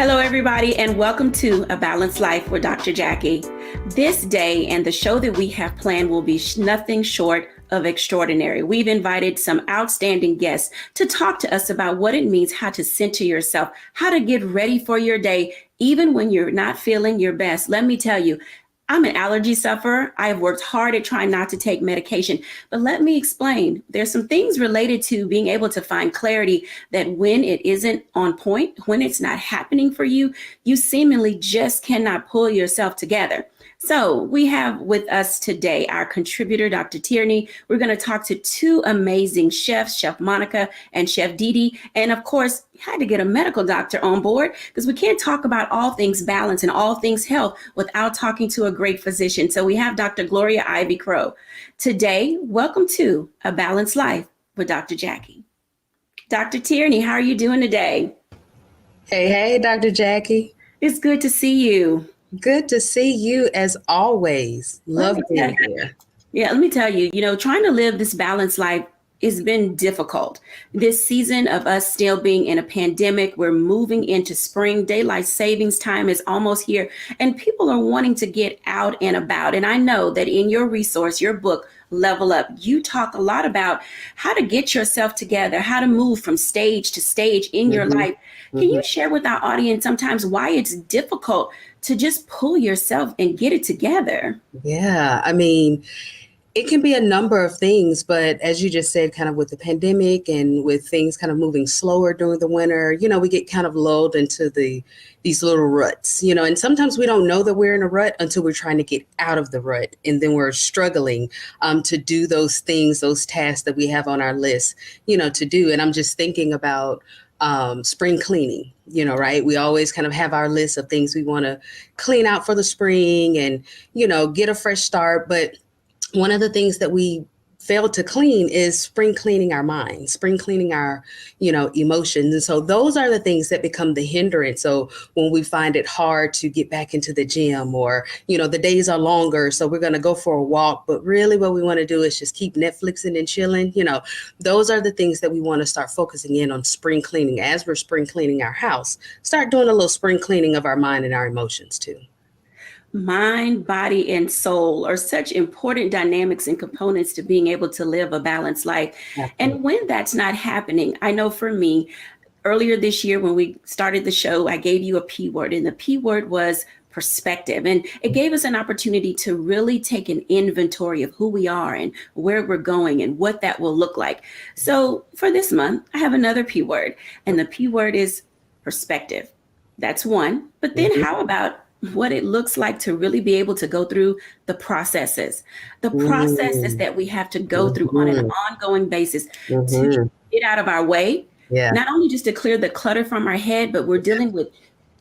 Hello, everybody, and welcome to A Balanced Life with Dr. Jacquie. This day and the show that we have planned will be nothing short of extraordinary. We've invited some outstanding guests to talk to us about what it means, how to center yourself, how to get ready for your day, even when you're not feeling your best. Let me tell you, I'm an allergy sufferer. I have worked hard at trying not to take medication, but let me explain. There's some things related to being able to find clarity that when it isn't on point, when it's not happening for you, you seemingly just cannot pull yourself together. So we have with us today our contributor, Dr. Tierney. We're going to talk to two amazing chefs, Chef Monica and Chef Dede. And of course, we had to get a medical doctor on board because we can't talk about all things balance and all things health without talking to a great physician. So we have Dr. Gloria Ivy Crow. Today, welcome to A Balanced Life with Dr. Jacquie. Dr. Tierney, how are you doing today? Hey, Dr. Jacquie. It's good to see you. Good to see you as always. Love being here. Yeah, let me tell you, trying to live this balanced life has been difficult. This season of us still being in a pandemic, we're moving into spring. Daylight savings time is almost here, and people are wanting to get out and about. And I know that in your resource, your book, Level Up, you talk a lot about how to get yourself together, how to move from stage to stage in your life. Can you share with our audience sometimes why it's difficult to just pull yourself and get it together? Yeah, I mean, it can be a number of things, but as you just said, kind of with the pandemic and with things kind of moving slower during the winter, we get kind of lulled into these little ruts, and sometimes we don't know that we're in a rut until we're trying to get out of the rut. And then we're struggling to do those things, those tasks that we have on our list, to do. And I'm just thinking about spring cleaning, right? We always kind of have our list of things we want to clean out for the spring and, get a fresh start. But one of the things that we fail to clean is spring cleaning our minds, spring cleaning our, emotions. And so those are the things that become the hindrance. So when we find it hard to get back into the gym or, the days are longer, so we're going to go for a walk, but really what we want to do is just keep Netflixing and chilling. Those are the things that we want to start focusing in on spring cleaning. As we're spring cleaning our house, start doing a little spring cleaning of our mind and our emotions too. Mind, body, and soul are such important dynamics and components to being able to live a balanced life. Absolutely. And when that's not happening, I know for me, earlier this year when we started the show, I gave you a P word, and the P word was perspective. And it gave us an opportunity to really take an inventory of who we are and where we're going and what that will look like. So for this month, I have another P word, and the P word is perspective. That's one. But then how about what it looks like to really be able to go through the processes that we have to go through on an ongoing basis to get out of our way. Yeah. Not only just to clear the clutter from our head, but we're dealing with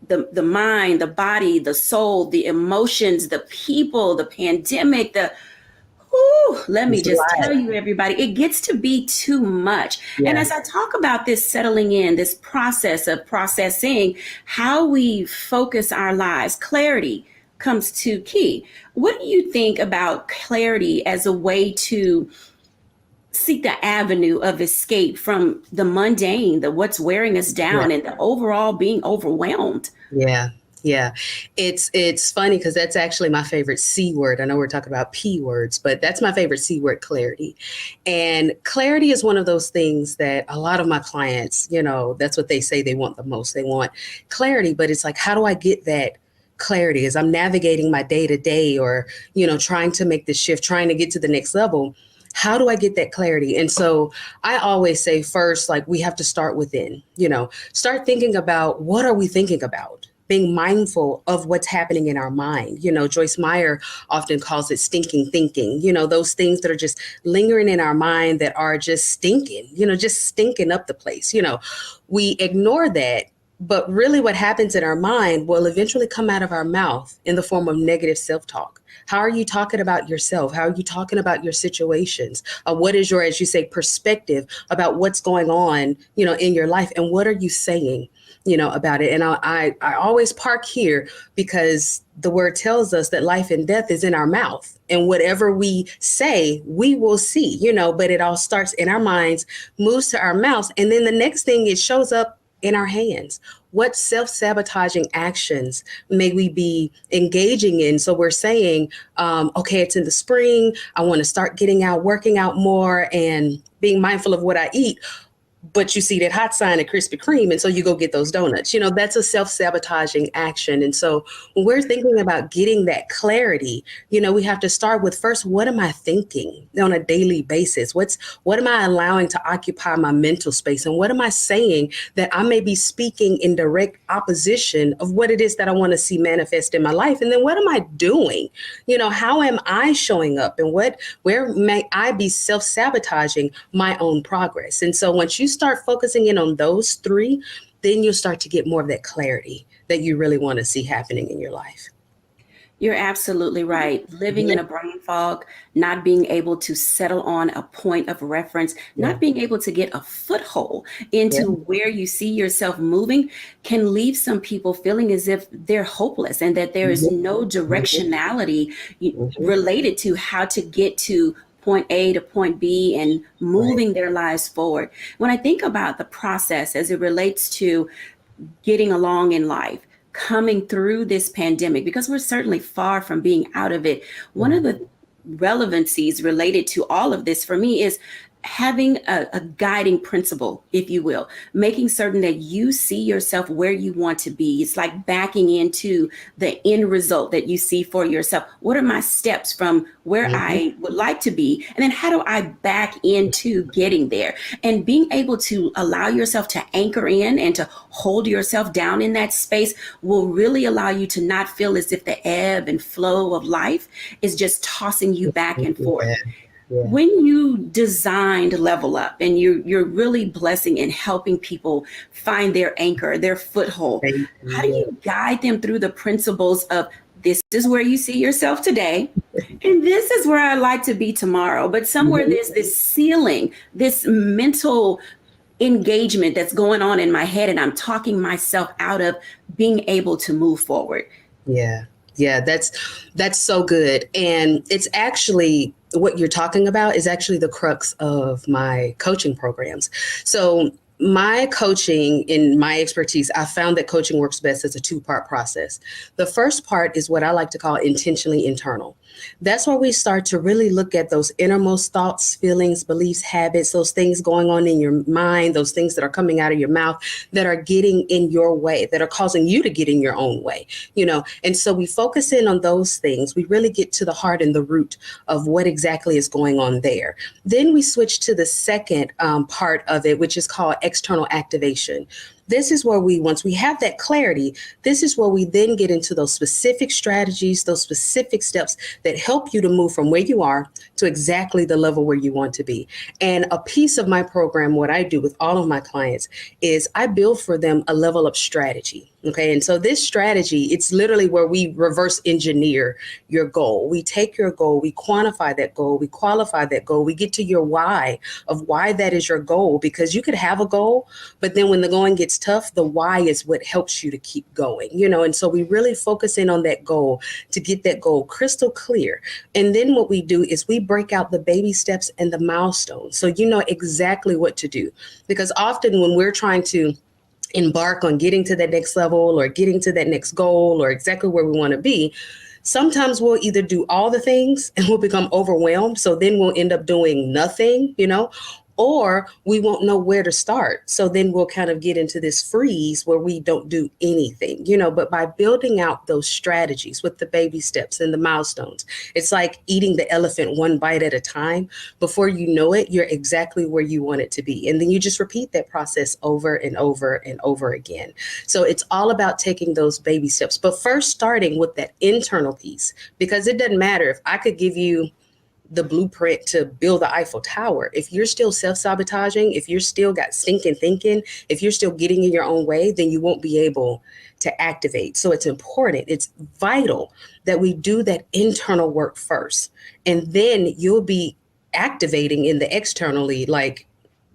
the mind, the body, the soul, the emotions, the people, the pandemic, let me just tell you, everybody, it gets to be too much. Yeah. And as I talk about this settling in, this process of processing how we focus our lives, clarity comes to key. What do you think about clarity as a way to seek the avenue of escape from the mundane, the what's wearing us down, and the overall being overwhelmed? Yeah. It's funny because that's actually my favorite C word. I know we're talking about P words, but that's my favorite C word, clarity. And clarity is one of those things that a lot of my clients, that's what they say they want the most. They want clarity, but it's like, how do I get that clarity as I'm navigating my day to day or, trying to make the shift, trying to get to the next level? How do I get that clarity? And so I always say first, like we have to start within, start thinking about what are we thinking about? Being mindful of what's happening in our mind. Joyce Meyer often calls it stinking thinking, those things that are just lingering in our mind that are just stinking, just stinking up the place. We ignore that. But really what happens in our mind will eventually come out of our mouth in the form of negative self-talk. How are you talking about yourself? How are you talking about your situations? What is your, as you say, perspective about what's going on, in your life? And what are you saying, about it? And I always park here because the word tells us that life and death is in our mouth. And whatever we say, we will see, but it all starts in our minds, moves to our mouths. And then the next thing, it shows up in our hands? What self-sabotaging actions may we be engaging in? So we're saying, okay, it's in the spring. I want to start getting out, working out more, and being mindful of what I eat. But you see that hot sign at Krispy Kreme, and so you go get those donuts. That's a self-sabotaging action. And so when we're thinking about getting that clarity, we have to start with first, what am I thinking on a daily basis? What am I allowing to occupy my mental space? And what am I saying that I may be speaking in direct opposition of what it is that I want to see manifest in my life? And then what am I doing? How am I showing up, and where may I be self-sabotaging my own progress? And so once you start focusing in on those three, then you'll start to get more of that clarity that you really want to see happening in your life. You're absolutely right. Living in a brain fog, not being able to settle on a point of reference, not being able to get a foothold into where you see yourself moving can leave some people feeling as if they're hopeless and that there is no directionality related to how to get to point A to point B and moving their lives forward. When I think about the process as it relates to getting along in life, coming through this pandemic, because we're certainly far from being out of it, one of the relevancies related to all of this for me is having a guiding principle, if you will, making certain that you see yourself where you want to be. It's like backing into the end result that you see for yourself. What are my steps from where I would like to be? And then how do I back into getting there? And being able to allow yourself to anchor in and to hold yourself down in that space will really allow you to not feel as if the ebb and flow of life is just tossing you back and forth. When you designed Level Up and you're really blessing and helping people find their anchor, their foothold, how do you guide them through the principles of this is where you see yourself today, and this is where I'd like to be tomorrow? But somewhere there's this ceiling, this mental engagement that's going on in my head, and I'm talking myself out of being able to move forward. Yeah, that's so good. And it's actually what you're talking about is actually the crux of my coaching programs. So my coaching, in my expertise, I found that coaching works best as a two-part process. The first part is what I like to call intentionally internal. That's where we start to really look at those innermost thoughts, feelings, beliefs, habits, those things going on in your mind, those things that are coming out of your mouth that are getting in your way, that are causing you to get in your own way, And so we focus in on those things. We really get to the heart and the root of what exactly is going on there. Then we switch to the second part of it, which is called external activation. This is where once we have that clarity, this is where we then get into those specific strategies, those specific steps that help you to move from where you are to exactly the level where you want to be. And a piece of my program, what I do with all of my clients, is I build for them a level up strategy. Okay. And so this strategy, it's literally where we reverse engineer your goal. We take your goal, we quantify that goal, we qualify that goal, we get to your why of why that is your goal, because you could have a goal, but then when the going gets tough, the why is what helps you to keep going, and so we really focus in on that goal to get that goal crystal clear. And then what we do is we break out the baby steps and the milestones. So you know exactly what to do, because often when we're trying to embark on getting to that next level or getting to that next goal or exactly where we want to be, sometimes we'll either do all the things and we'll become overwhelmed. So then we'll end up doing nothing, or we won't know where to start. So then we'll kind of get into this freeze where we don't do anything, but by building out those strategies with the baby steps and the milestones, it's like eating the elephant one bite at a time. Before you know it, you're exactly where you want it to be. And then you just repeat that process over and over and over again. So it's all about taking those baby steps, but first starting with that internal piece, because it doesn't matter if I could give you the blueprint to build the Eiffel Tower. If you're still self-sabotaging, if you're still got stinking thinking, if you're still getting in your own way, then you won't be able to activate. So it's important, it's vital that we do that internal work first. And then you'll be activating in the externally like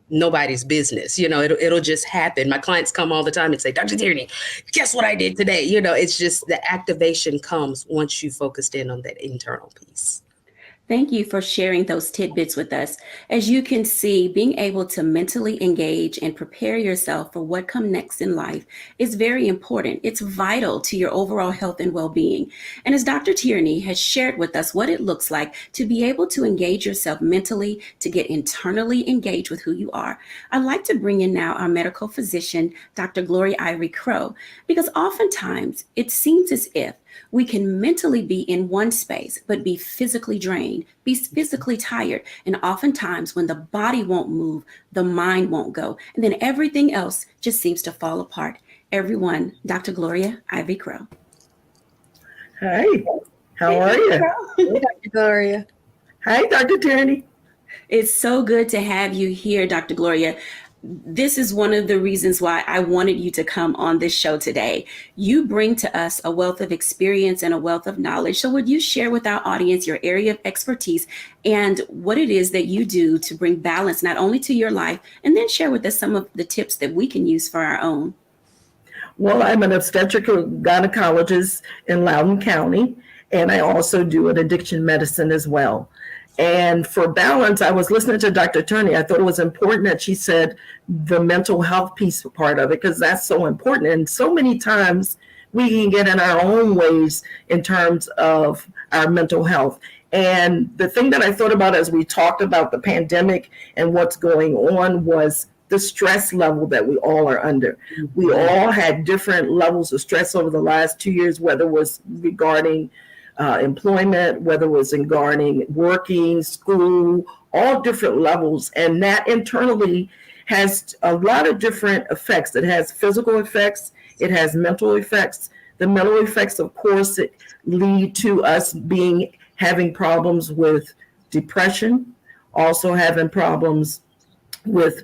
nobody's business. It'll just happen. My clients come all the time and say, Dr. Tierney, guess what I did today? It's just the activation comes once you focused in on that internal piece. Thank you for sharing those tidbits with us. As you can see, being able to mentally engage and prepare yourself for what comes next in life is very important. It's vital to your overall health and well-being. And as Dr. Tierney has shared with us what it looks like to be able to engage yourself mentally, to get internally engaged with who you are, I'd like to bring in now our medical physician, Dr. Gloria Ivy Crow, because oftentimes it seems as if we can mentally be in one space, but be physically drained, be physically tired. And oftentimes, when the body won't move, the mind won't go. And then everything else just seems to fall apart. Everyone, Dr. Gloria Ivy Crow. Hi, how are you? Hey, Dr. Gloria. Hi, Dr. Tierney. It's so good to have you here, Dr. Gloria. This is one of the reasons why I wanted you to come on this show today. You bring to us a wealth of experience and a wealth of knowledge. So would you share with our audience your area of expertise and what it is that you do to bring balance not only to your life, and then share with us some of the tips that we can use for our own? Well, I'm an obstetric gynecologist in Loudoun County, and I also do an addiction medicine as well. And for balance, I was listening to Dr. Tierney. I thought it was important that she said the mental health piece part of it, because that's so important. And so many times we can get in our own ways in terms of our mental health. And the thing that I thought about as we talked about the pandemic and what's going on was the stress level that we all are under. We all had different levels of stress over the last 2 years, whether it was regarding employment, whether it was regarding working, school, all different levels. And that internally has a lot of different effects. It has physical effects, it has mental effects. The mental effects, of course, lead to us having problems with depression, also having problems with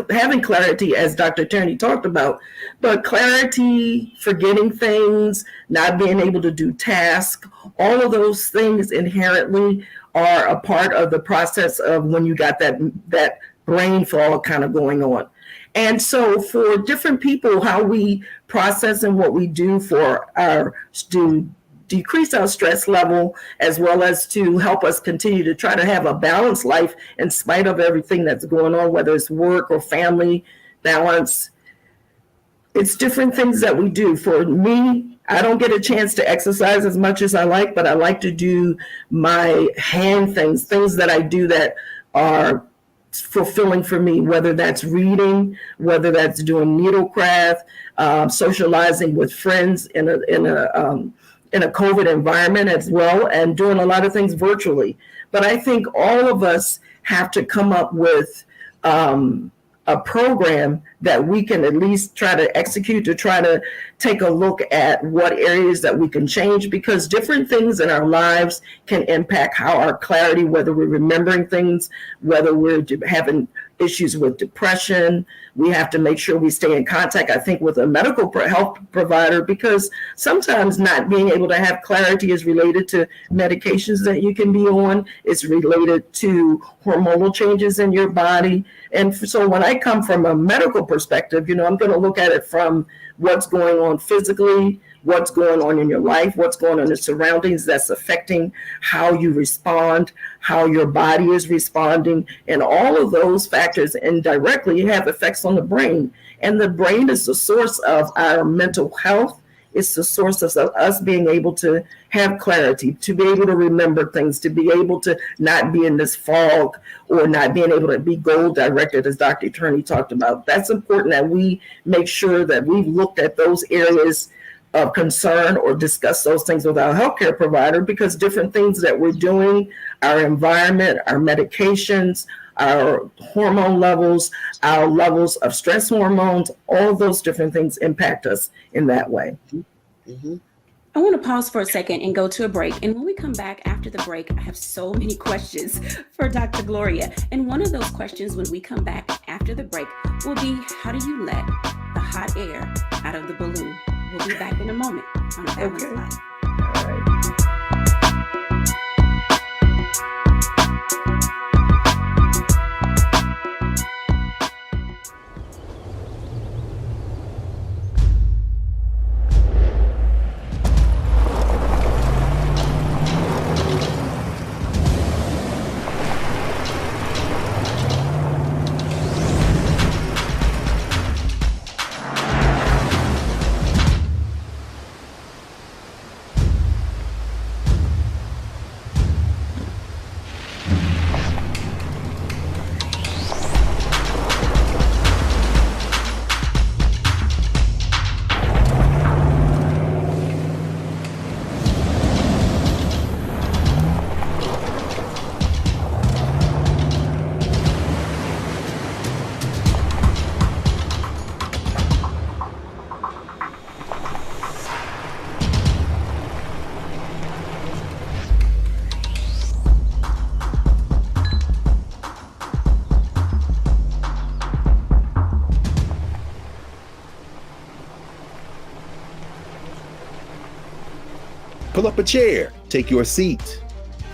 having clarity, as Dr. Tierney talked about, but clarity, forgetting things, not being able to do tasks, all of those things inherently are a part of the process of when you got that brain fog kind of going on. And so for different people, how we process and what we do for to decrease our stress level, as well as to help us continue to try to have a balanced life in spite of everything that's going on, whether it's work or family balance. It's different things that we do. For me, I don't get a chance to exercise as much as I like, but I like to do my hand things that I do that are fulfilling for me, whether that's reading, whether that's doing needlecraft, socializing with friends in a COVID environment as well, and doing a lot of things virtually. But I think all of us have to come up with a program that we can at least try to execute, to try to take a look at what areas that we can change, because different things in our lives can impact how our clarity, whether we're remembering things, whether we're having issues with depression. We have to make sure we stay in contact, I think, with a medical health provider, because sometimes not being able to have clarity is related to medications that you can be on. It's related to hormonal changes in your body. And so when I come from a medical perspective, I'm going to look at it from what's going on physically, what's going on in your life, what's going on in the surroundings that's affecting how you respond, how your body is responding, and all of those factors indirectly have effects on the brain. And the brain is the source of our mental health. It's the source of us being able to have clarity, to be able to remember things, to be able to not be in this fog, or not being able to be goal directed, as Dr. Tierney talked about. That's important that we make sure that we've looked at those areas of concern or discuss those things with our healthcare provider, because different things that we're doing, our environment, our medications, our hormone levels, our levels of stress hormones, all those different things impact us in that way. Mm-hmm. I want to pause for a second and go to a break. And when we come back after the break, I have so many questions for Dr. Gloria. And one of those questions when we come back after the break will be, how do you let the hot air out of the balloon? We'll be back in a moment on A Balanced Life. All right. Pull up a chair, take your seat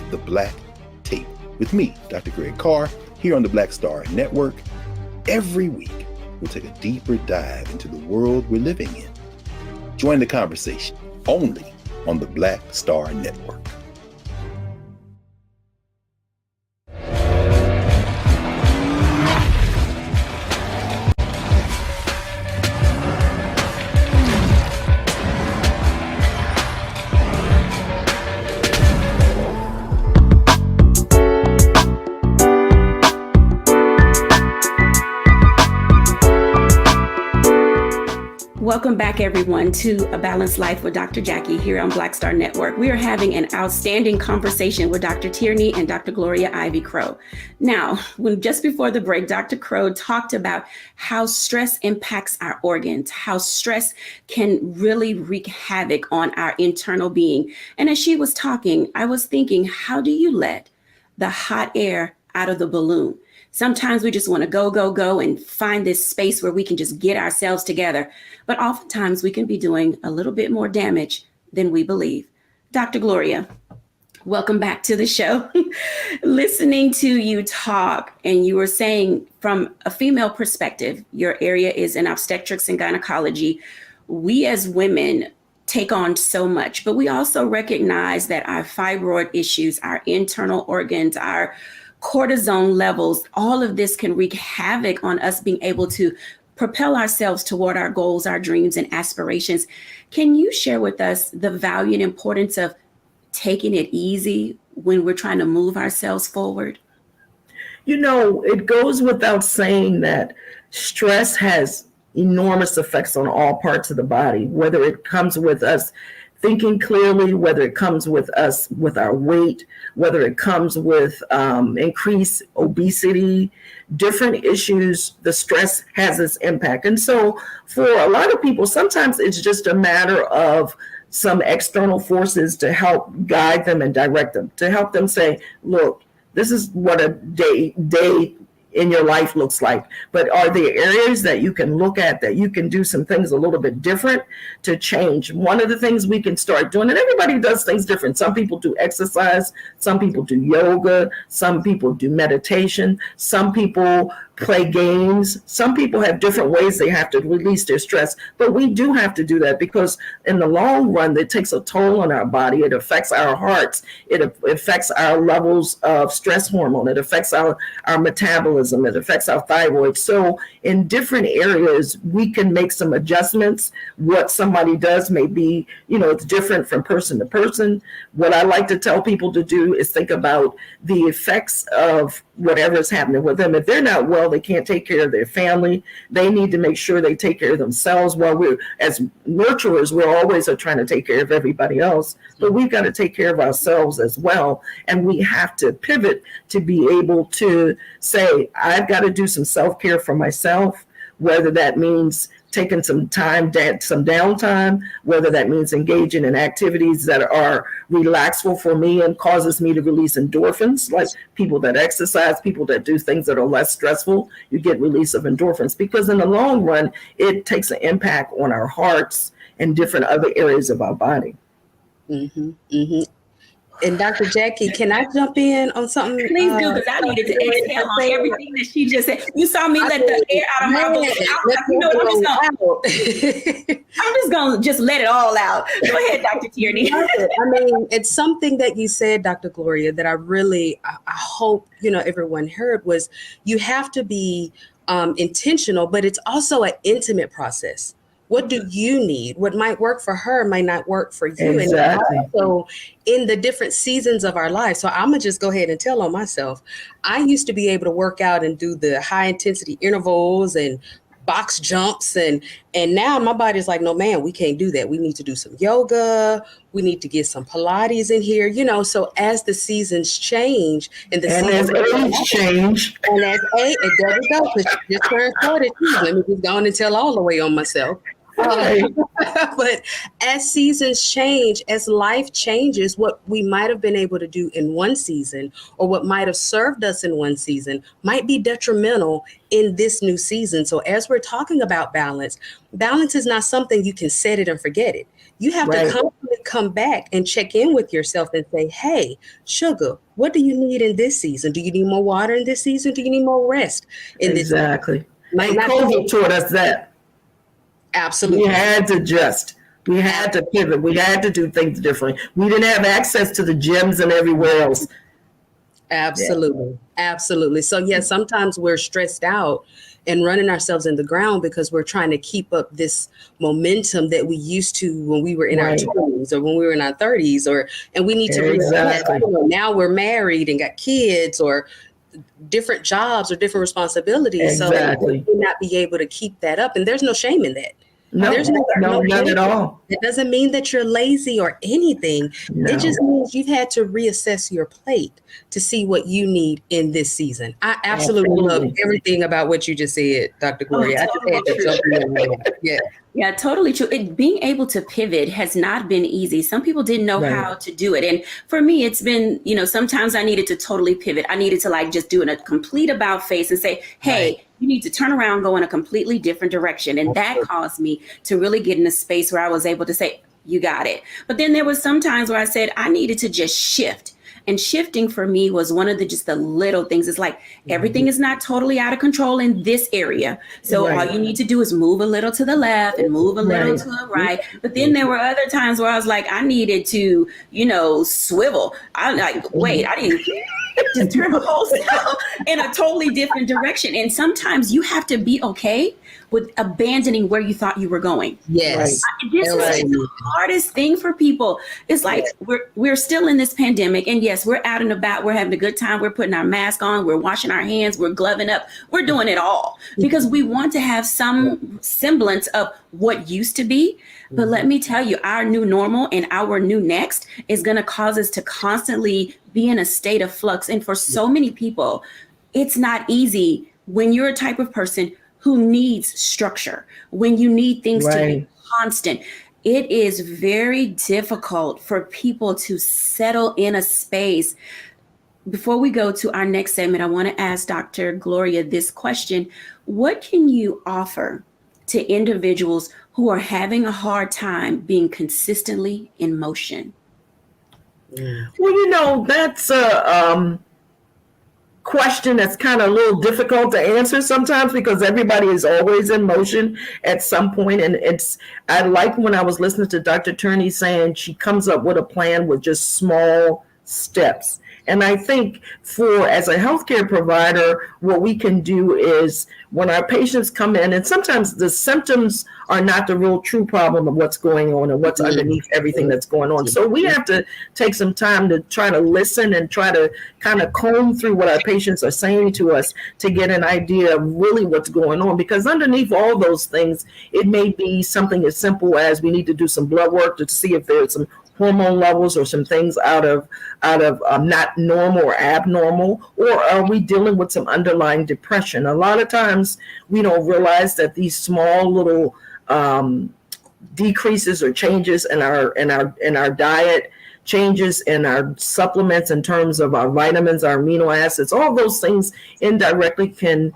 at the Black Tape with me, Dr. Greg Carr, here on the Black Star Network. Every week, we'll take a deeper dive into the world we're living in. Join the conversation only on the Black Star Network. Welcome back, everyone, to A Balanced Life with Dr. Jacquie here on Black Star Network. We are having an outstanding conversation with Dr. Tierney and Dr. Gloria Ivy-Crowe. Now, just before the break, Dr. Crowe talked about how stress impacts our organs, how stress can really wreak havoc on our internal being. And as she was talking, I was thinking, how do you let the hot air out of the balloon? Sometimes we just want to go, and find this space where we can just get ourselves together. But oftentimes we can be doing a little bit more damage than we believe. Dr. Gloria, welcome back to the show. Listening to you talk, and you were saying from a female perspective, your area is in obstetrics and gynecology. We as women take on so much, but we also recognize that our fibroid issues, our internal organs, our cortisone levels, all of this can wreak havoc on us being able to propel ourselves toward our goals, our dreams, and aspirations. Can you share with us the value and importance of taking it easy when we're trying to move ourselves forward? You know, it goes without saying that stress has enormous effects on all parts of the body, whether it comes with us thinking clearly, whether it comes with us with our weight, whether it comes with increased obesity, different issues, the stress has its impact. And so for a lot of people, sometimes it's just a matter of some external forces to help guide them and direct them, to help them say, look, this is what a day in your life looks like. But are there areas that you can look at that you can do some things a little bit different to change? One of the things we can start doing, and everybody does things different. Some people do exercise, some people do yoga, some people do meditation, some people play games. Some people have different ways they have to release their stress, but we do have to do that because in the long run, it takes a toll on our body. It affects our hearts. It affects our levels of stress hormone. It affects our metabolism. It affects our thyroid. So in different areas, we can make some adjustments. What somebody does may be, it's different from person to person. What I like to tell people to do is think about the effects of whatever is happening with them. If they're not well, they can't take care of their family. They need to make sure they take care of themselves. While we're, as nurturers, we're always trying to take care of everybody else, but we've got to take care of ourselves as well. And we have to pivot to be able to say, I've got to do some self-care for myself, whether that means taking some time, some downtime, whether that means engaging in activities that are relaxful for me and causes me to release endorphins, like people that exercise, people that do things that are less stressful, you get release of endorphins, because in the long run, it takes an impact on our hearts and different other areas of our body. Mm-hmm, mm-hmm. And Dr. Jacquie, can I jump in on something? Please do, because I needed to exhale on everything that she just said. You saw me let the air out of my balloon. I'm just going to let it all out. Go ahead, Dr. Tierney. It's something that you said, Dr. Gloria, that I hope, everyone heard was you have to be intentional, but it's also an intimate process. What do you need? What might work for her might not work for you. Exactly. And also in the different seasons of our life. So I'm going to just go ahead and tell on myself. I used to be able to work out and do the high intensity intervals and box jumps. And now my body's like, no, man, we can't do that. We need to do some yoga. We need to get some Pilates in here, so as the seasons change and as age change. And as age, there we go, because she just turned 42. Let me just go on and tell all the way on myself. But as seasons change, as life changes, what we might have been able to do in one season or what might have served us in one season might be detrimental in this new season. So as we're talking about balance is not something you can set it and forget it. You have to constantly come back and check in with yourself and say, hey, sugar, what do you need in this season? Do you need more water in this season? Do you need more rest in this season? Exactly. Might not COVID taught us that. Absolutely. We had to adjust. We had to pivot. We had to do things differently. We didn't have access to the gyms and everywhere else. Absolutely. Absolutely. So yes, sometimes we're stressed out and running ourselves in the ground because we're trying to keep up this momentum that we used to when we were in our 20s or when we were in our 30s, and we need to reset. Now we're married and got kids or different jobs or different responsibilities. Exactly. So we may not be able to keep that up. And there's no shame in that. No, none at all. It doesn't mean that you're lazy or anything. No. It just means you've had to reassess your plate to see what you need in this season. I absolutely love everything about what you just said, Dr. Gloria. Totally I just had to jump in. Yeah, totally true. Being able to pivot has not been easy. Some people didn't know how to do it. And for me, it's been, sometimes I needed to totally pivot. I needed to just do a complete about face and say, hey, you need to turn around, go in a completely different direction. And that caused me to really get in a space where I was able to say, you got it. But then there was some times where I said I needed to just shift. And shifting for me was one of the little things. It's like everything is not totally out of control in this area. So all you need to do is move a little to the left and move a little to the right. But then there were other times where I was like, I needed to, swivel. I'm like, wait, I didn't just turn the whole self in a totally different direction. And sometimes you have to be okay with abandoning where you thought you were going. Yes. This is the hardest thing for people. It's like we're still in this pandemic, and yes, we're out and about, we're having a good time, we're putting our mask on, we're washing our hands, we're gloving up, we're doing it all because we want to have some semblance of what used to be. But let me tell you, our new normal and our new next is going to cause us to constantly be in a state of flux. And for so many people, it's not easy when you're a type of person who needs structure, when you need things to be constant. It is very difficult for people to settle in a space. Before we go to our next segment, I want to ask Dr. Gloria this question. What can you offer to individuals who are having a hard time being consistently in motion? Well, that's a question that's kind of a little difficult to answer sometimes because everybody is always in motion at some point. And I like when I was listening to Dr. Turney saying she comes up with a plan with just small steps. And I think as a healthcare provider, what we can do is when our patients come in, and sometimes the symptoms are not the real true problem of what's going on and what's underneath everything that's going on. So we have to take some time to try to listen and try to kind of comb through what our patients are saying to us to get an idea of really what's going on. Because underneath all those things, it may be something as simple as we need to do some blood work to see if there's some hormone levels or some things out of not normal or abnormal, or are we dealing with some underlying depression? A lot of times we don't realize that these small little decreases or changes in our diet, changes in our supplements in terms of our vitamins, our amino acids, all those things indirectly can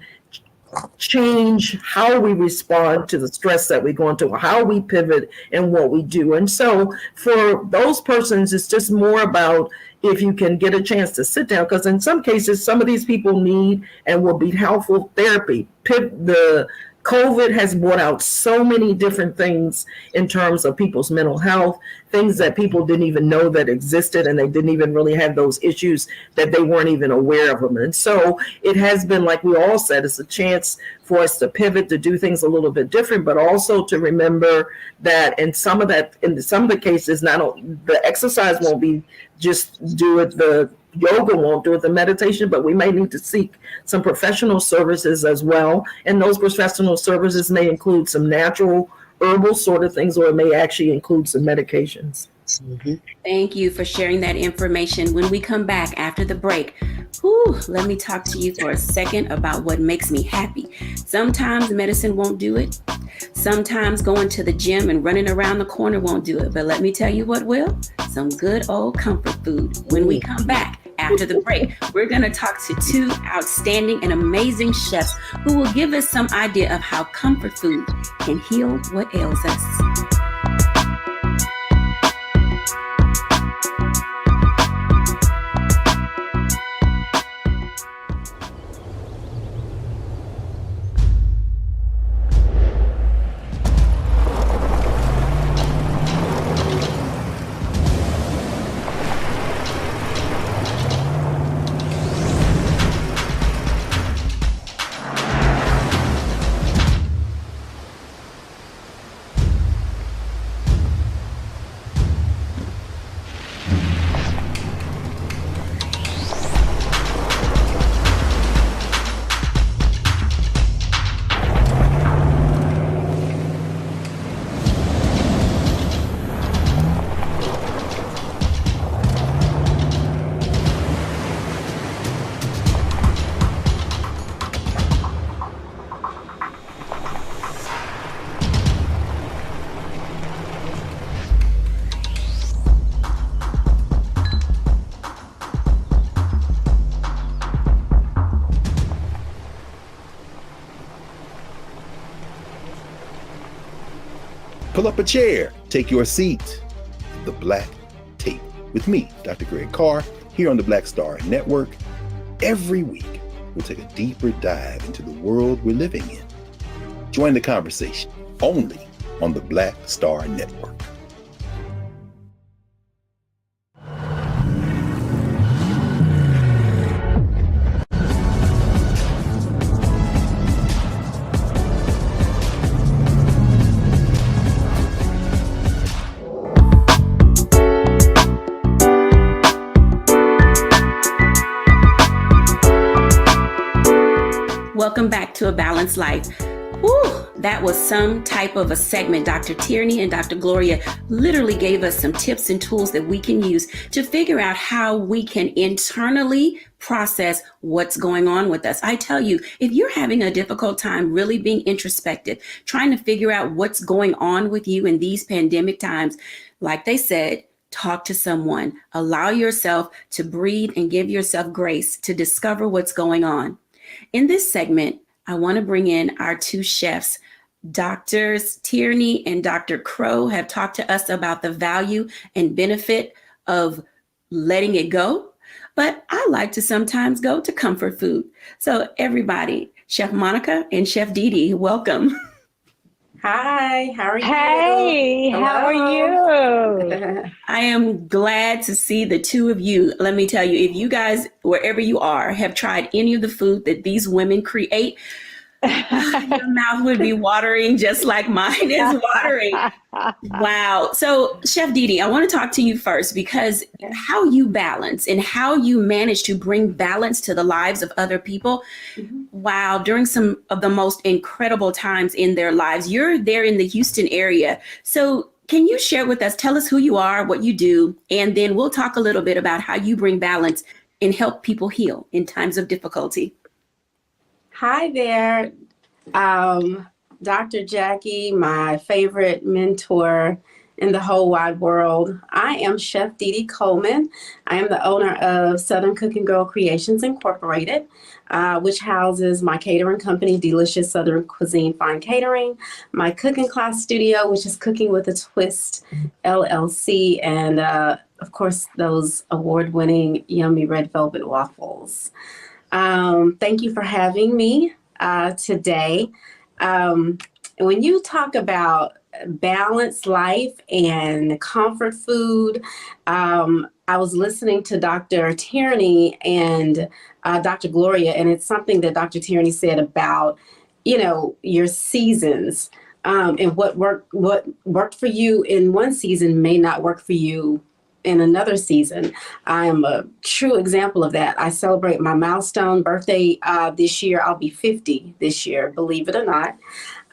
change how we respond to the stress that we're going through, how we pivot and what we do. And so for those persons, it's just more about if you can get a chance to sit down, because in some cases, some of these people need and will be helpful therapy. The COVID has brought out so many different things in terms of people's mental health, things that people didn't even know that existed, and they didn't even really have those issues that they weren't even aware of them. And so it has been, like we all said, it's a chance for us to pivot, to do things a little bit different, but also to remember that in some of the cases, the exercise won't be just do it, the yoga won't do it, the meditation, but we may need to seek some professional services as well. And those professional services may include some natural herbal sort of things, or it may actually include some medications. Thank you for sharing that information. When we come back after the break, let me talk to you for a second about what makes me happy. Sometimes medicine won't do it. Sometimes going to the gym and running around the corner won't do it. But let me tell you what will. Some good old comfort food. When we come back after the break, we're going to talk to two outstanding and amazing chefs who will give us some idea of how comfort food can heal what ails us. Pull up a chair, take your seat. The Black Tape with me, Dr. Greg Carr, here on the Black Star Network. Every week, we'll take a deeper dive into the world we're living in. Join the conversation only on the Black Star Network. Welcome back to A Balanced Life. Whew, that was some type of a segment. Dr. Tierney and Dr. Gloria literally gave us some tips and tools that we can use to figure out how we can internally process what's going on with us. I tell you, if you're having a difficult time really being introspective, trying to figure out what's going on with you in these pandemic times, like they said, talk to someone. Allow yourself to breathe and give yourself grace to discover what's going on. In this segment, I want to bring in our two chefs. Doctors Tierney and Dr. Crow have talked to us about the value and benefit of letting it go, but I like to sometimes go to comfort food. So everybody, Chef Monica and Chef Dede, welcome. Hi, how are you? Hey, how are you? I am glad to see the two of you. Let me tell you, if you guys, wherever you are, have tried any of the food that these women create, your mouth would be watering just like mine is watering. Wow. So, Chef Dede, I want to talk to you first because how you balance and how you manage to bring balance to the lives of other people. Mm-hmm. Wow. During some of the most incredible times in their lives, you're there in the Houston area. So can you share with us, tell us who you are, what you do, and then we'll talk a little bit about how you bring balance and help people heal in times of difficulty. Hi there, Dr. Jacquie, my favorite mentor in the whole wide world. I am Chef Dede Coleman. I am the owner of Southern Cook and Girl Creations Incorporated, which houses my catering company, Delicious Southern Cuisine Fine Catering, my cooking class studio, which is Cooking with a Twist, LLC, and of course, those award-winning yummy red velvet waffles. Thank you for having me today. When you talk about balanced life and comfort food, I was listening to Dr. Tierney and Dr. Gloria, and it's something that Dr. Tierney said about, your seasons, and what worked for you in one season may not work for you in another season. I am a true example of that. I celebrate my milestone birthday this year. I'll be 50 this year, believe it or not.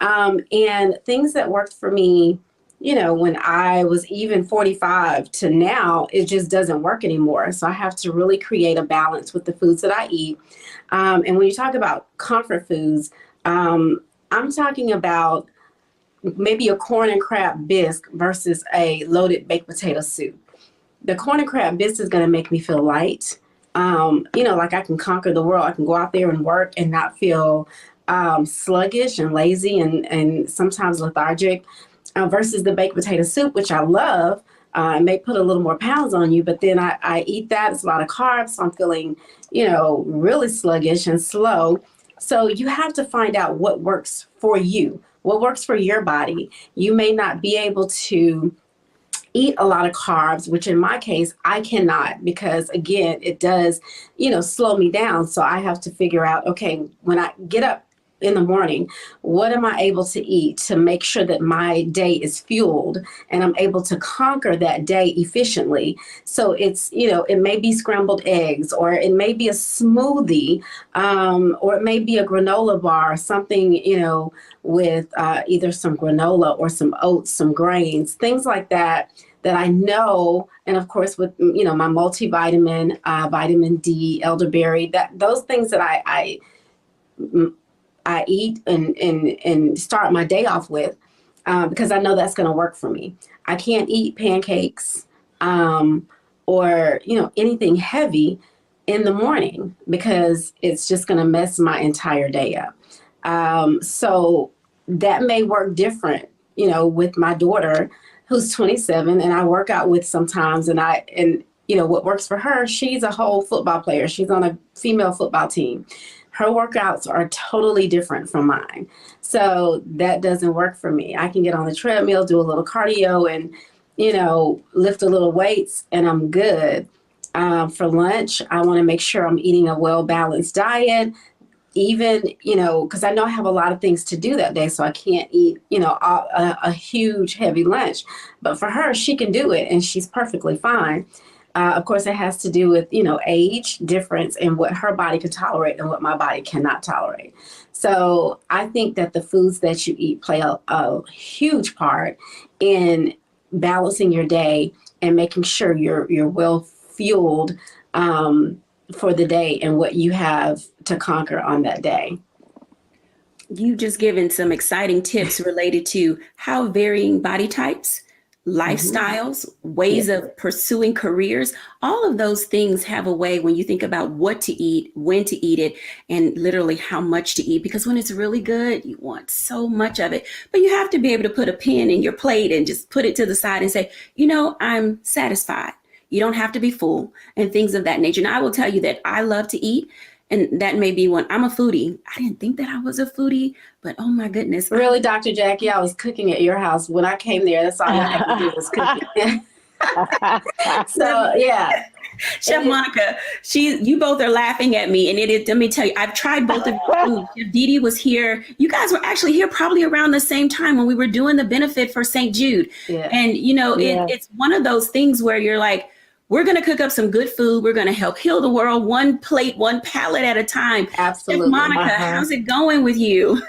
And things that worked for me, when I was even 45 to now, it just doesn't work anymore. So I have to really create a balance with the foods that I eat. And when you talk about comfort foods, I'm talking about maybe a corn and crab bisque versus a loaded baked potato soup. The corn and crab bisque is going to make me feel light. Like I can conquer the world. I can go out there and work and not feel sluggish and lazy and sometimes lethargic, versus the baked potato soup, which I love. It may put a little more pounds on you, but then I eat that. It's a lot of carbs. So I'm feeling, really sluggish and slow. So you have to find out what works for you, what works for your body. You may not be able to eat a lot of carbs, which in my case, I cannot, because again, it does, slow me down. So I have to figure out, okay, when I get up in the morning, what am I able to eat to make sure that my day is fueled and I'm able to conquer that day efficiently? So it's, it may be scrambled eggs, or it may be a smoothie, or it may be a granola bar, something, with either some granola or some oats, some grains, things like that I know. And of course with, my multivitamin, vitamin D, elderberry, those things that I eat and start my day off with, because I know that's going to work for me. I can't eat pancakes or anything heavy in the morning because it's just going to mess my entire day up. So that may work different with my daughter who's 27, and I work out with sometimes, and what works for her, she's a whole football player. She's on a female football team. Her workouts are totally different from mine. So that doesn't work for me. I can get on the treadmill, do a little cardio, and, lift a little weights, and I'm good. For lunch, I want to make sure I'm eating a well-balanced diet, even, because I know I have a lot of things to do that day, so I can't eat, a huge, heavy lunch. But for her, she can do it, and she's perfectly fine. Of course, it has to do with, age difference and what her body can tolerate and what my body cannot tolerate. So I think that the foods that you eat play a huge part in balancing your day and making sure you're well fueled for the day and what you have to conquer on that day. You just given some exciting tips related to how varying body types, lifestyles, ways of pursuing careers, all of those things have a way when you think about what to eat, when to eat it, and literally how much to eat. Because when it's really good, you want so much of it. But you have to be able to put a pin in your plate and just put it to the side and say, I'm satisfied. You don't have to be full and things of that nature. Now, I will tell you that I love to eat. And that may be when I'm a foodie. I didn't think that I was a foodie, but oh my goodness. Really, Dr. Jacquie, I was cooking at your house. When I came there, that's all I had to do was cooking. So, yeah. Chef Monica, you both are laughing at me. And let me tell you, I've tried both of your foods. Chef Dede was here. You guys were actually here probably around the same time when we were doing the benefit for St. Jude. Yeah. And, it's one of those things where you're like, we're going to cook up some good food. We're going to help heal the world one plate, one palate at a time. Absolutely. Chef Monica, how's it going with you?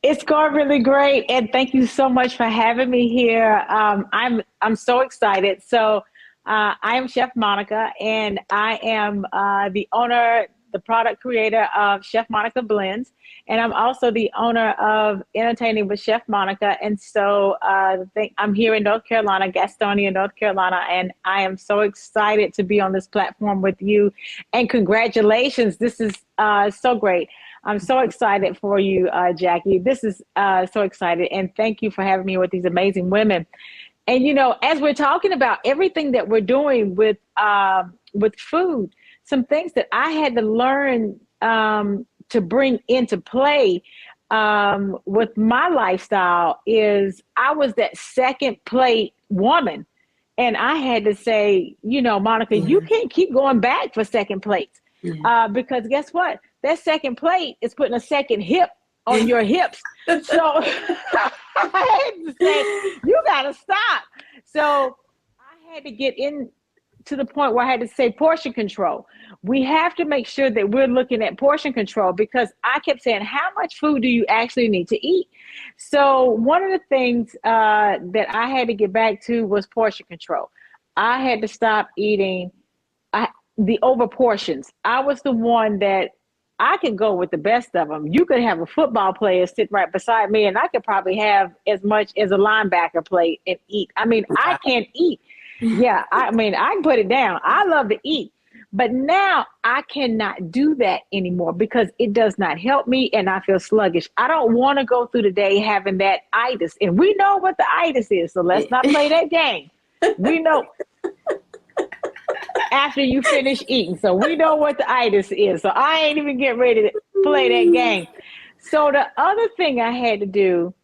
It's going really great. And thank you so much for having me here. I'm so excited. So I am Chef Monica, and I am the owner, the product creator of Chef Monica Blends. And I'm also the owner of Entertaining with Chef Monica. And so I'm here in North Carolina, Gastonia, North Carolina, and I am so excited to be on this platform with you. And congratulations. This is so great. I'm so excited for you, Jacquie. This is so excited. And thank you for having me with these amazing women. And, as we're talking about everything that we're doing with food, some things that I had to learn to bring into play with my lifestyle is I was that second plate woman. And I had to say, Monica, you can't keep going back for second plates because guess what? That second plate is putting a second hip on your hips. So I had to say, you got to stop. So I had to get in to the point where I had to say portion control. We have to make sure that we're looking at portion control because I kept saying, how much food do you actually need to eat? So one of the things that I had to get back to was portion control. I had to stop eating the over portions. I was the one that I could go with the best of them. You could have a football player sit right beside me and I could probably have as much as a linebacker plate and eat. I mean, I can't eat. Yeah, I can put it down. I love to eat. But now I cannot do that anymore because it does not help me and I feel sluggish. I don't want to go through the day having that itis. And we know what the itis is, so let's not play that game. We know after you finish eating. So we know what the itis is. So I ain't even getting ready to play that game. So the other thing I had to do,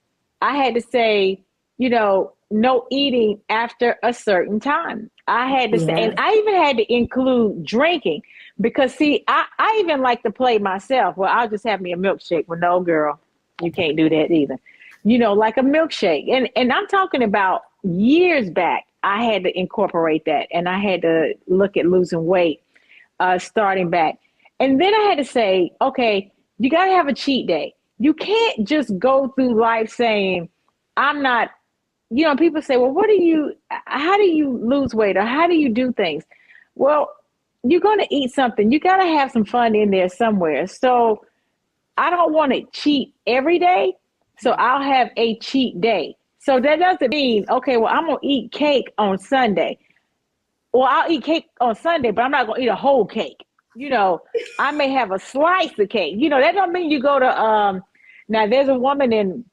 I had to say, no eating after a certain time. I had to say, and I even had to include drinking because see, I even like to play myself. Well, I'll just have me a milkshake. Well, no, girl, you can't do that either. Like a milkshake. And I'm talking about years back, I had to incorporate that and I had to look at losing weight, starting back. And then I had to say, okay, you got to have a cheat day. You can't just go through life saying, I'm not, people say, well, how do you lose weight or how do you do things? Well, you're going to eat something. You got to have some fun in there somewhere. So I don't want to cheat every day. So I'll have a cheat day. So that doesn't mean, okay, well, I'm going to eat cake on Sunday. Well, I'll eat cake on Sunday, but I'm not going to eat a whole cake. I may have a slice of cake. That don't mean you go to, now there's a woman in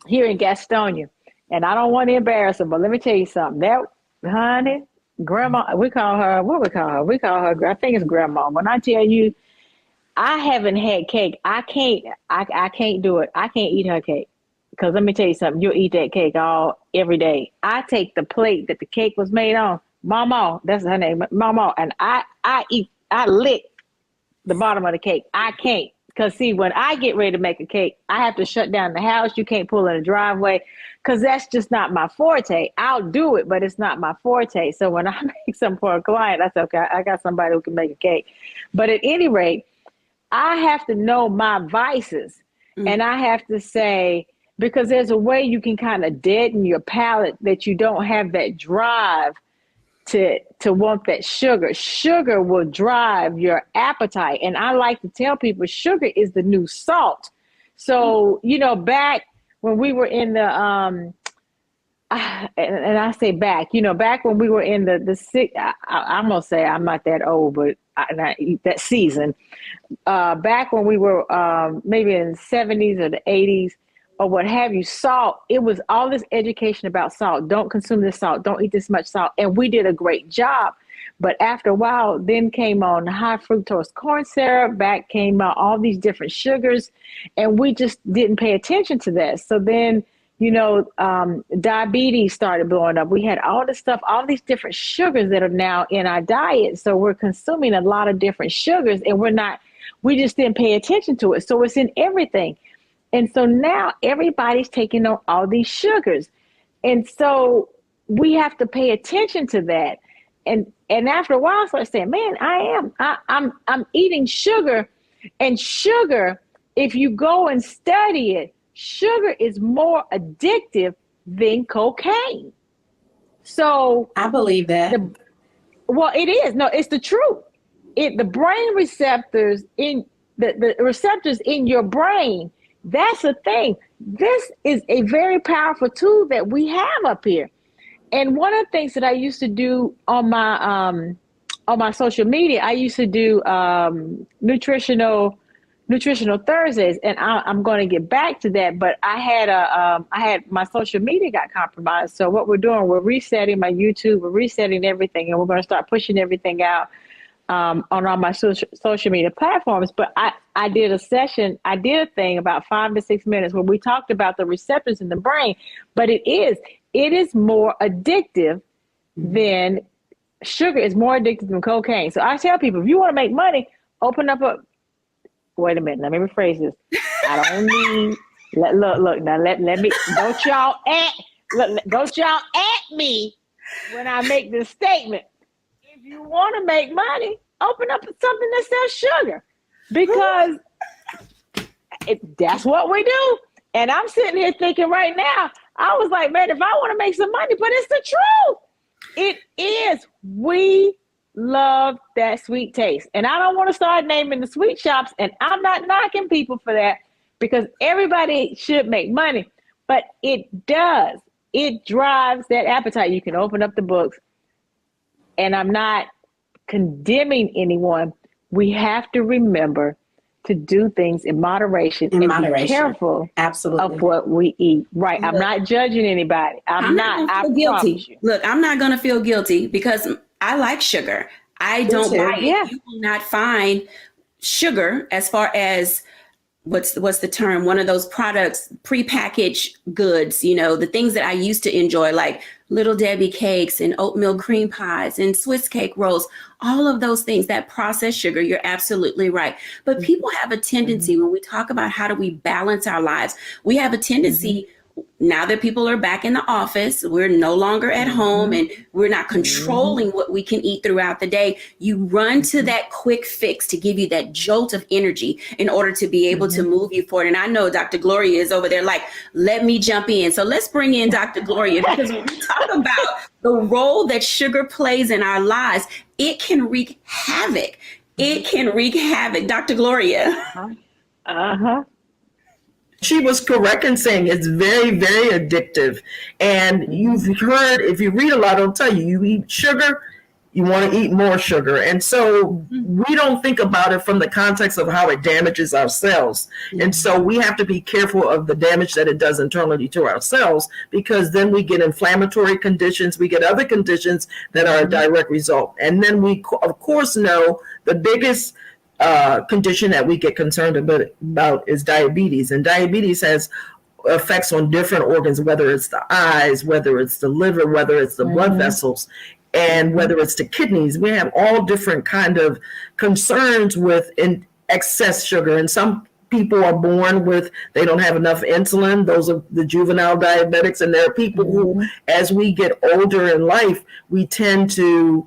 here in Gastonia. And I don't want to embarrass her, but let me tell you something. That honey, grandma, we call her, what we call her? We call her, I think it's grandma. When I tell you, I haven't had cake. I can't do it. I can't eat her cake. Because let me tell you something, you'll eat that cake every day. I take the plate that the cake was made on, Mama, that's her name, Mama, and I lick the bottom of the cake. I can't. Because see, when I get ready to make a cake, I have to shut down the house. You can't pull in the driveway because that's just not my forte. I'll do it, but it's not my forte. So when I make something for a client, I say, okay, I got somebody who can make a cake. But at any rate, I have to know my vices. And I have to say, because there's a way you can kind of deaden your palate that you don't have that drive to want that sugar. Sugar will drive your appetite. And I like to tell people sugar is the new salt. So, back when we were in the, and I say back, back when we were in I'm going to say I'm not that old, but that season, back when we were maybe in the 70s or the 80s, or what have you, salt, it was all this education about salt. Don't consume this salt. Don't eat this much salt. And we did a great job. But after a while, then came on high fructose corn syrup, back came out all these different sugars, and we just didn't pay attention to that. So then, diabetes started blowing up. We had all this stuff, all these different sugars that are now in our diet. So we're consuming a lot of different sugars, and we just didn't pay attention to it. So it's in everything. And so now everybody's taking on all these sugars. And so we have to pay attention to that. And after a while, I started saying, man, I'm eating sugar. And sugar, if you go and study it, sugar is more addictive than cocaine. So I believe that. Well, it is. No, it's the truth. The brain receptors the receptors in your brain, that's the thing. This is a very powerful tool that we have up here. And one of the things that I used to do on my social media, I used to do nutritional Thursdays, and I'm going to get back to that. But I had my social media got compromised. So what we're doing, we're resetting my YouTube, we're resetting everything, and we're going to start pushing everything out on all my social media platforms. But I did a thing about 5 to 6 minutes where we talked about the receptors in the brain. But it is more addictive than sugar is more addictive than cocaine. So I tell people, if you want to make money, open up wait a minute, let me rephrase this. I don't need look now let me don't y'all at me when I make this statement. If you want to make money, open up something that sells sugar, because that's what we do. And I'm sitting here thinking right now, I was like, man, if I want to make some money, but it's the truth. It is. We love that sweet taste. And I don't want to start naming the sweet shops, and I'm not knocking people for that, because everybody should make money, but it does. It drives that appetite. You can open up the books, and I'm not condemning anyone. We have to remember to do things in moderation and be careful of what we eat. Right. I'm not judging anybody. I'm not I guilty. Look, I'm not going to feel guilty because I like sugar. I don't buy it. Yeah. You will not find sugar, as far as what's the term? One of those products, prepackaged goods, the things that I used to enjoy, like Little Debbie cakes and oatmeal cream pies and Swiss cake rolls, all of those things, that processed sugar, you're absolutely right. But people have a tendency, when we talk about how do we balance our lives, we have a tendency, now that people are back in the office, we're no longer at home and we're not controlling what we can eat throughout the day. You run to that quick fix to give you that jolt of energy in order to be able to move you forward. And I know Dr. Gloria is over there like, let me jump in. So let's bring in Dr. Gloria, because when we talk about the role that sugar plays in our lives, it can wreak havoc. It can wreak havoc. Dr. Gloria. She was correct in saying it's very, very addictive. And you've heard, if you read a lot, it'll tell you, you eat sugar, you want to eat more sugar. And so we don't think about it from the context of how it damages our cells. And so we have to be careful of the damage that it does internally to our cells, because then we get inflammatory conditions, we get other conditions that are a direct result. And then we, of course, know the biggest condition that we get concerned about is diabetes. And diabetes has effects on different organs, whether it's the eyes, whether it's the liver, whether it's the blood vessels, and whether it's the kidneys. We have all different kind of concerns with excess sugar. And some people are born with, they don't have enough insulin. Those are the juvenile diabetics. And there are people who, as we get older in life, we tend to,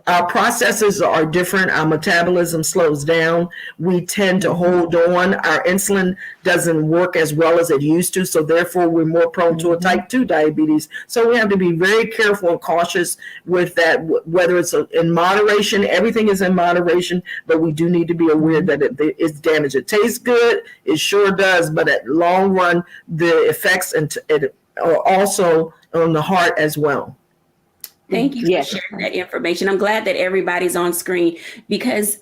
our processes are different. Our metabolism slows down. We tend to hold on. Our insulin doesn't work as well as it used to. So therefore, we're more prone to a type 2 diabetes. So we have to be very careful and cautious with that, whether it's in moderation. Everything is in moderation, but we do need to be aware that it's damage. It tastes good. It sure does. But at long run, the effects are also on the heart as well. Thank you for sharing that information. I'm glad that everybody's on screen, because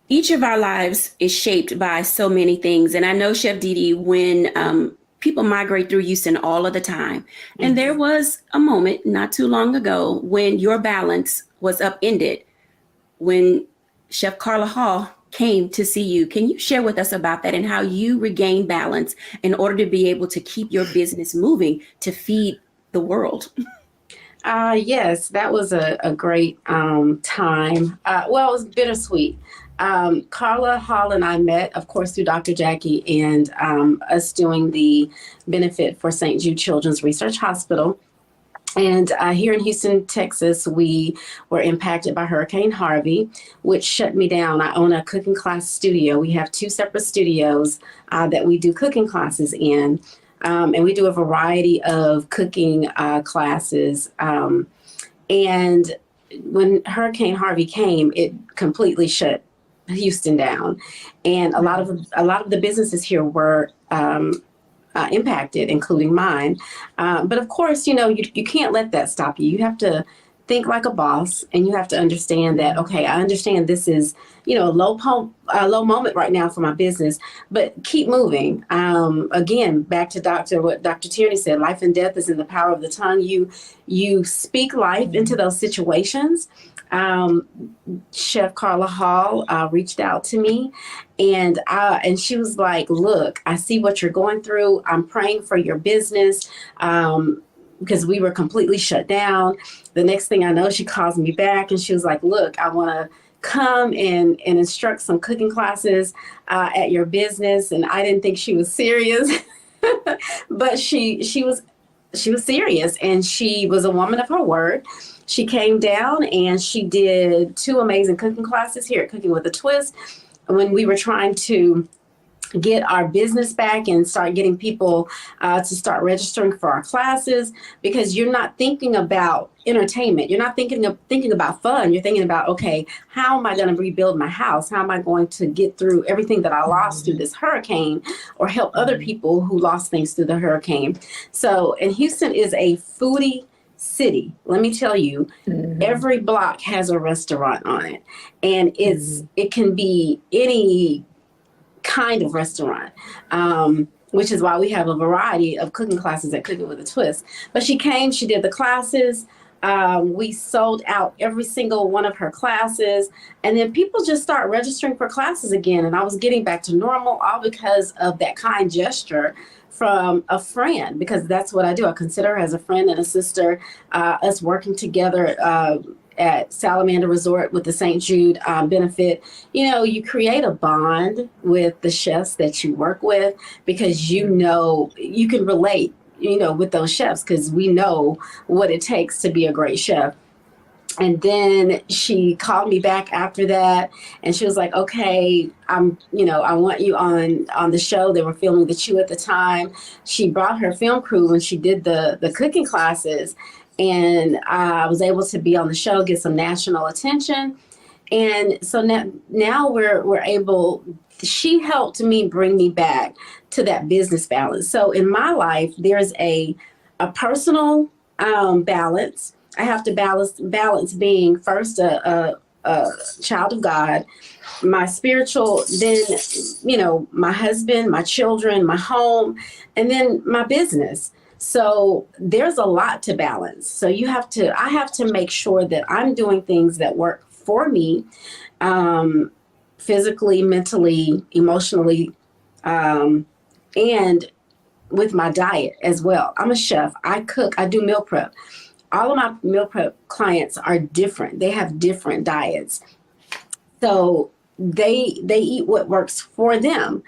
each of our lives is shaped by so many things. And I know, Chef Dede, when people migrate through Houston all of the time, and there was a moment not too long ago when your balance was upended when Chef Carla Hall came to see you. Can you share with us about that and how you regained balance in order to be able to keep your business moving to feed the world? Yes, that was a great time. Well, it was bittersweet. Carla Hall and I met, of course, through Dr. Jacquie and us doing the benefit for St. Jude Children's Research Hospital. And here in Houston, Texas, we were impacted by Hurricane Harvey, which shut me down. I own a cooking class studio. We have 2 separate studios that we do cooking classes in. And we do a variety of cooking classes. And when Hurricane Harvey came, it completely shut Houston down. And a lot of the businesses here were impacted, including mine. But of course, you can't let that stop you. You have to think like a boss, and you have to understand that, okay, I understand this is, a low moment right now for my business, but keep moving. Again, back to what Dr. Tierney said, life and death is in the power of the tongue. You speak life into those situations. Chef Carla Hall reached out to me, and she was like, look, I see what you're going through. I'm praying for your business. Because we were completely shut down. The next thing I know, she calls me back and she was like, look, I want to come and instruct some cooking classes at your business. And I didn't think she was serious, but she was serious, and she was a woman of her word. She came down and she did 2 amazing cooking classes here at Cooking with a Twist, when we were trying to get our business back and start getting people to start registering for our classes, because you're not thinking about entertainment. You're not thinking about fun. You're thinking about, okay, how am I going to rebuild my house? How am I going to get through everything that I lost through this hurricane, or help other people who lost things through the hurricane? So, and Houston is a foodie city. Let me tell you, every block has a restaurant on it, and it can be any kind of restaurant, which is why we have a variety of cooking classes at Cooking with a Twist. But she came, she did the classes. We sold out every single one of her classes, and then people just start registering for classes again. And I was getting back to normal, all because of that kind gesture from a friend, because that's what I do. I consider her as a friend and a sister, us working together at Salamander Resort with the St. Jude benefit. You create a bond with the chefs that you work with, because you can relate, with those chefs, because we know what it takes to be a great chef. And then she called me back after that, and she was like, okay, I want you on the show. They were filming The Chew at the time. She brought her film crew when she did the cooking classes, and I was able to be on the show, get some national attention. And so now we're able, she helped me bring me back to that business balance. So in my life, there's a personal balance, I have to balance being first a child of God, my spiritual, then, you know, my husband, my children, my home, and then my business. So there's a lot to balance. So I have to make sure that I'm doing things that work for me, physically, mentally, emotionally, and with my diet as well. I'm a chef. I cook. I do meal prep. All of my meal prep clients are different. They have different diets. So they eat what works for them.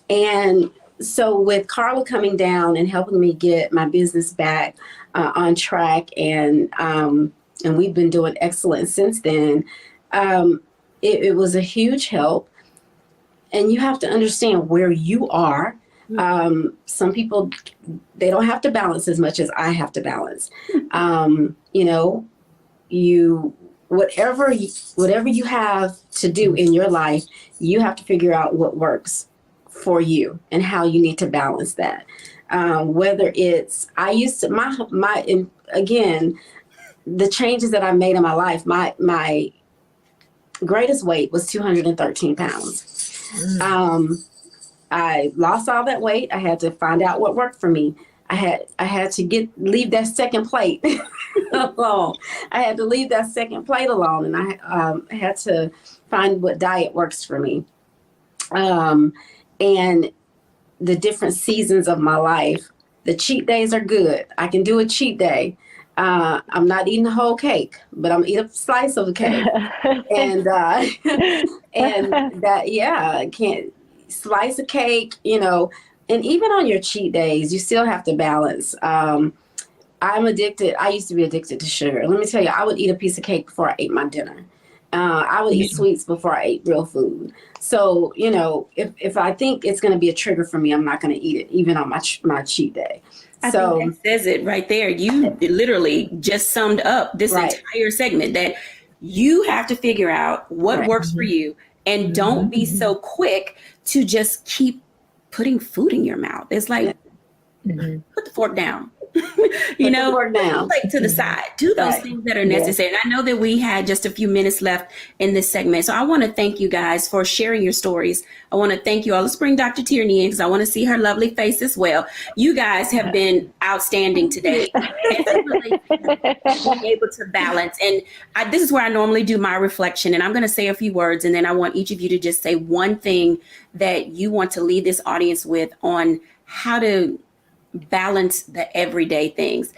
And so with Carla coming down and helping me get my business back on track, and we've been doing excellent since then, it was a huge help. And you have to understand where you are. Some people, they don't have to balance as much as I have to balance. You know, whatever you have to do in your life, you have to figure out what works for you and how you need to balance that. Whether it's, I used to, again, the changes that I made in my life, my greatest weight was 213 pounds. I lost all that weight. I had to find out what worked for me. I had to leave that second plate alone. I had to leave that second plate alone, and I had to find what diet works for me. And the different seasons of my life. The cheat days are good. I can do a cheat day. I'm not eating the whole cake, but I'm eating a slice of the cake. and that, yeah, I can't slice a cake, you know. And even on your cheat days, you still have to balance. I'm addicted. I used to be addicted to sugar. Let me tell you, I would eat a piece of cake before I ate my dinner. I would eat sweets before I ate real food. So, you know, if I think it's going to be a trigger for me, I'm not going to eat it, even on my cheat day. I think that says it right there. You literally just summed up this entire segment, that you have to figure out what works for you, and don't be so quick to just keep putting food in your mouth. It's like, put the fork down. You know, like to the side, do those things that are necessary. And I know that we had just a few minutes left in this segment. So I want to thank you guys for sharing your stories. I want to thank you all. Let's bring Dr. Tierney in, because I want to see her lovely face as well. You guys have been outstanding today. And really being able to balance. And this is where I normally do my reflection. And I'm going to say a few words, and then I want each of you to just say one thing that you want to leave this audience with on how to balance the everyday things.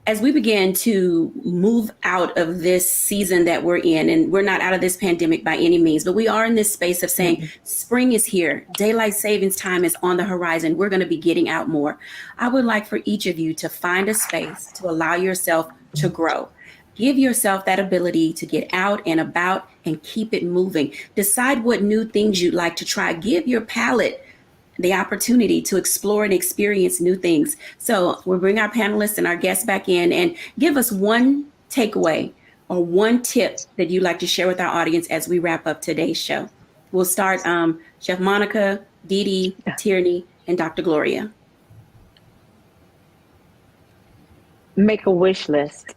As we begin to move out of this season that we're in, and we're not out of this pandemic by any means, but we are in this space of saying spring is here, daylight savings time is on the horizon, we're going to be getting out more. I would like for each of you to find a space to allow yourself to grow. Give yourself that ability to get out and about and keep it moving. Decide what new things you'd like to try. Give your palate the opportunity to explore and experience new things. So we'll bring our panelists and our guests back in, and give us one takeaway or one tip that you'd like to share with our audience as we wrap up today's show. We'll start Chef Monica, Dede, Tierney, and Dr. Gloria. Make a wish list.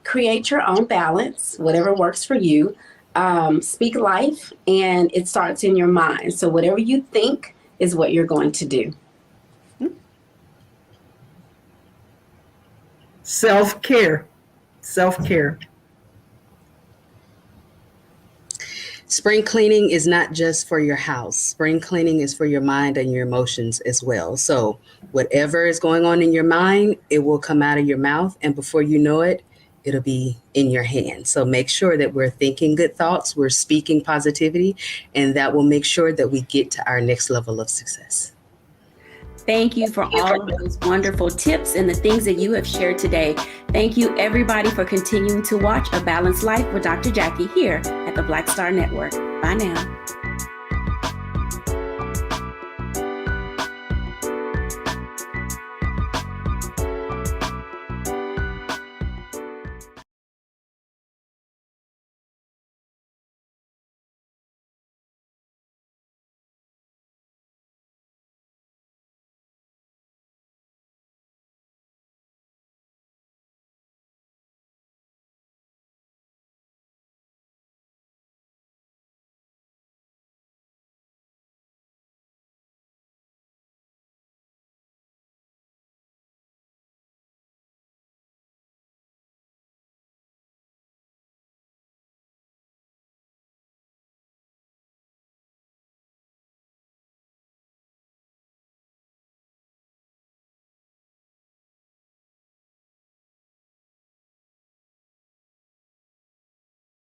Create your own balance, whatever works for you. Speak life, and it starts in your mind. So whatever you think is what you're going to do. Self-care. Spring cleaning is not just for your house. Spring cleaning is for your mind and your emotions as well. So whatever is going on in your mind, it will come out of your mouth. And before you know it, it'll be in your hand. So make sure that we're thinking good thoughts, we're speaking positivity, and that will make sure that we get to our next level of success. Thank you for all of those wonderful tips and the things that you have shared today. Thank you, everybody, for continuing to watch A Balanced Life with Dr. Jacquie here at the Black Star Network. Bye now.